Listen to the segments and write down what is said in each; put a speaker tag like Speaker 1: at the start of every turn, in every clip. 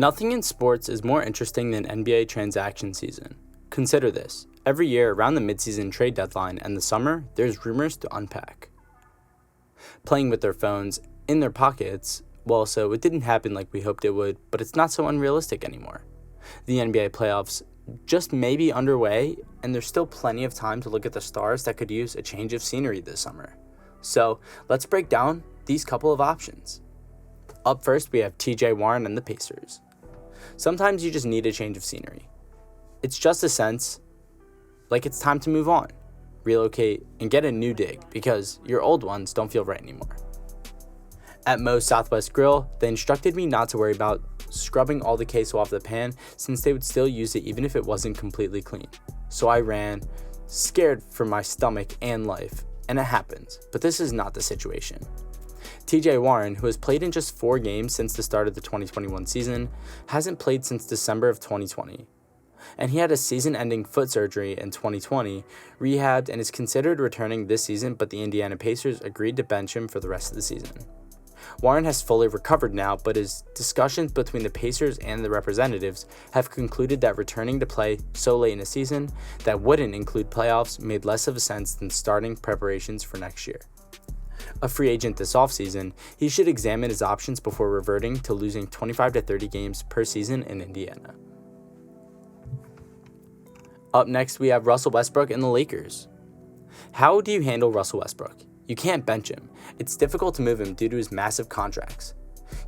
Speaker 1: Nothing in sports is more interesting than NBA transaction season. Consider this. Every year, around the midseason trade deadline and the summer, there's rumors to unpack. Playing with their phones in their pockets, well, so it didn't happen like we hoped it would, but it's not so unrealistic anymore. The NBA playoffs just may be underway, and there's still plenty of time to look at the stars that could use a change of scenery this summer. So, let's break down these couple of options. Up first, we have TJ Warren and the Pacers. Sometimes you just need a change of scenery. It's just a sense like it's time to move on, relocate, and get a new dig because your old ones don't feel right anymore. At Moe's Southwest Grill, they instructed me not to worry about scrubbing all the queso off the pan since they would still use it even if it wasn't completely clean. So I ran, scared for my stomach and life, and it happens, but this is not the situation. TJ Warren, who has played in just 4 games since the start of the 2021 season, hasn't played since December of 2020. And he had a season-ending foot surgery in 2020, rehabbed, and is considered returning this season, but the Indiana Pacers agreed to bench him for the rest of the season. Warren has fully recovered now, but his discussions between the Pacers and the representatives have concluded that returning to play so late in a season that wouldn't include playoffs made less of a sense than starting preparations for next year. A free agent this offseason, he should examine his options before reverting to losing 25 to 30 games per season in Indiana. Up next, we have Russell Westbrook and the Lakers. How do you handle Russell Westbrook? You can't bench him. It's difficult to move him due to his massive contracts.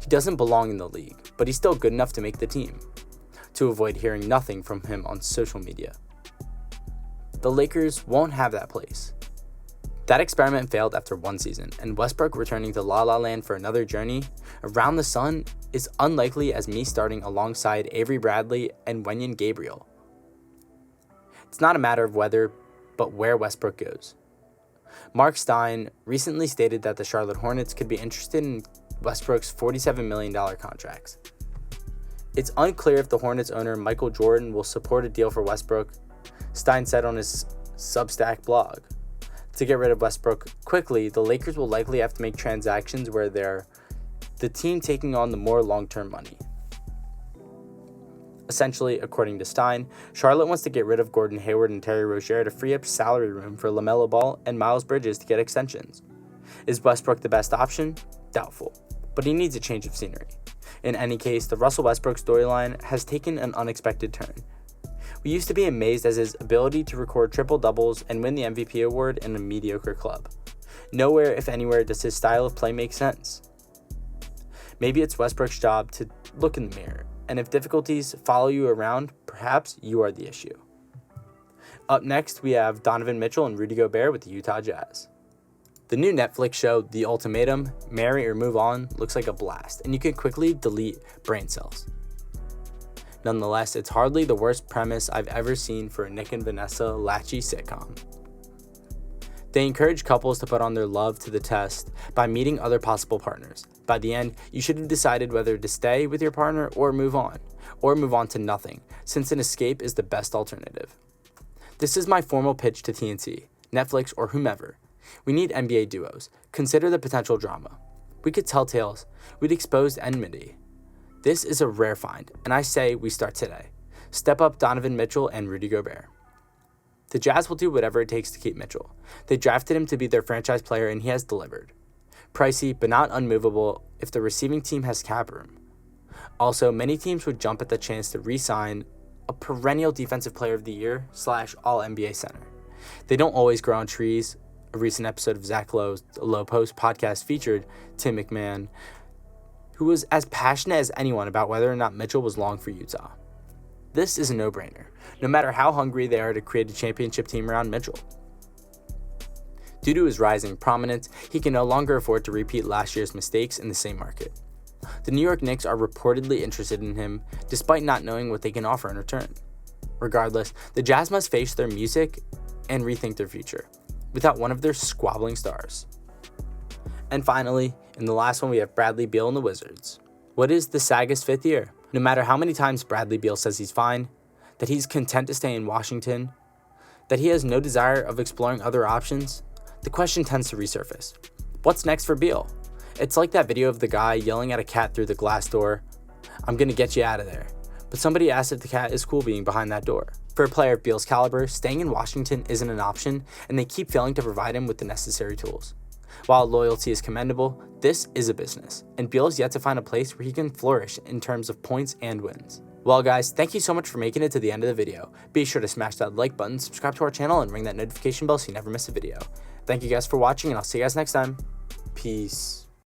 Speaker 1: He doesn't belong in the league, but he's still good enough to make the team. To avoid hearing nothing from him on social media. The Lakers won't have that place. That experiment failed after 1 season, and Westbrook returning to La La Land for another journey around the sun is unlikely as me starting alongside Avery Bradley and Wenyen Gabriel. It's not a matter of whether, but where Westbrook goes. Mark Stein recently stated that the Charlotte Hornets could be interested in Westbrook's $47 million contracts. It's unclear if the Hornets owner Michael Jordan will support a deal for Westbrook, Stein said on his Substack blog. To get rid of Westbrook quickly, the Lakers will likely have to make transactions where they're the team taking on the more long-term money. Essentially, according to Stein, Charlotte wants to get rid of Gordon Hayward and Terry Rozier to free up salary room for LaMelo Ball and Miles Bridges to get extensions. Is Westbrook the best option? Doubtful, but he needs a change of scenery. In any case, the Russell Westbrook storyline has taken an unexpected turn. We used to be amazed at his ability to record triple-doubles and win the MVP award in a mediocre club. Nowhere, if anywhere, does his style of play make sense. Maybe it's Westbrook's job to look in the mirror, and if difficulties follow you around, perhaps you are the issue. Up next, we have Donovan Mitchell and Rudy Gobert with the Utah Jazz. The new Netflix show, The Ultimatum, Marry or Move On, looks like a blast, and you can quickly delete brain cells. Nonetheless, it's hardly the worst premise I've ever seen for a Nick and Vanessa latchy sitcom. They encourage couples to put on their love to the test by meeting other possible partners. By the end, you should have decided whether to stay with your partner or move on to nothing, since an escape is the best alternative. This is my formal pitch to TNT, Netflix, or whomever. We need NBA duos. Consider the potential drama. We could tell tales. We'd expose enmity. This is a rare find, and I say we start today. Step up Donovan Mitchell and Rudy Gobert. The Jazz will do whatever it takes to keep Mitchell. They drafted him to be their franchise player, and he has delivered. Pricey, but not unmovable if the receiving team has cap room. Also, many teams would jump at the chance to re-sign a perennial defensive player of the year / all-NBA center. They don't always grow on trees. A recent episode of Zach Lowe's Low Post podcast featured Tim McMahon, who was as passionate as anyone about whether or not Mitchell was long for Utah. This is a no-brainer, no matter how hungry they are to create a championship team around Mitchell. Due to his rising prominence, he can no longer afford to repeat last year's mistakes in the same market. The New York Knicks are reportedly interested in him, despite not knowing what they can offer in return. Regardless, the Jazz must face their music and rethink their future, without one of their squabbling stars. And finally, in the last one, we have Bradley Beal and the Wizards. What is the Saga's 5th year? No matter how many times Bradley Beal says he's fine, that he's content to stay in Washington, that he has no desire of exploring other options, the question tends to resurface. What's next for Beal? It's like that video of the guy yelling at a cat through the glass door, I'm gonna get you out of there. But somebody asked if the cat is cool being behind that door. For a player of Beal's caliber, staying in Washington isn't an option, and they keep failing to provide him with the necessary tools. While loyalty is commendable, this is a business, and Beal is yet to find a place where he can flourish in terms of points and wins. Well guys, thank you so much for making it to the end of the video. Be sure to smash that like button, subscribe to our channel, and ring that notification bell so you never miss a video. Thank you guys for watching, and I'll see you guys next time. Peace.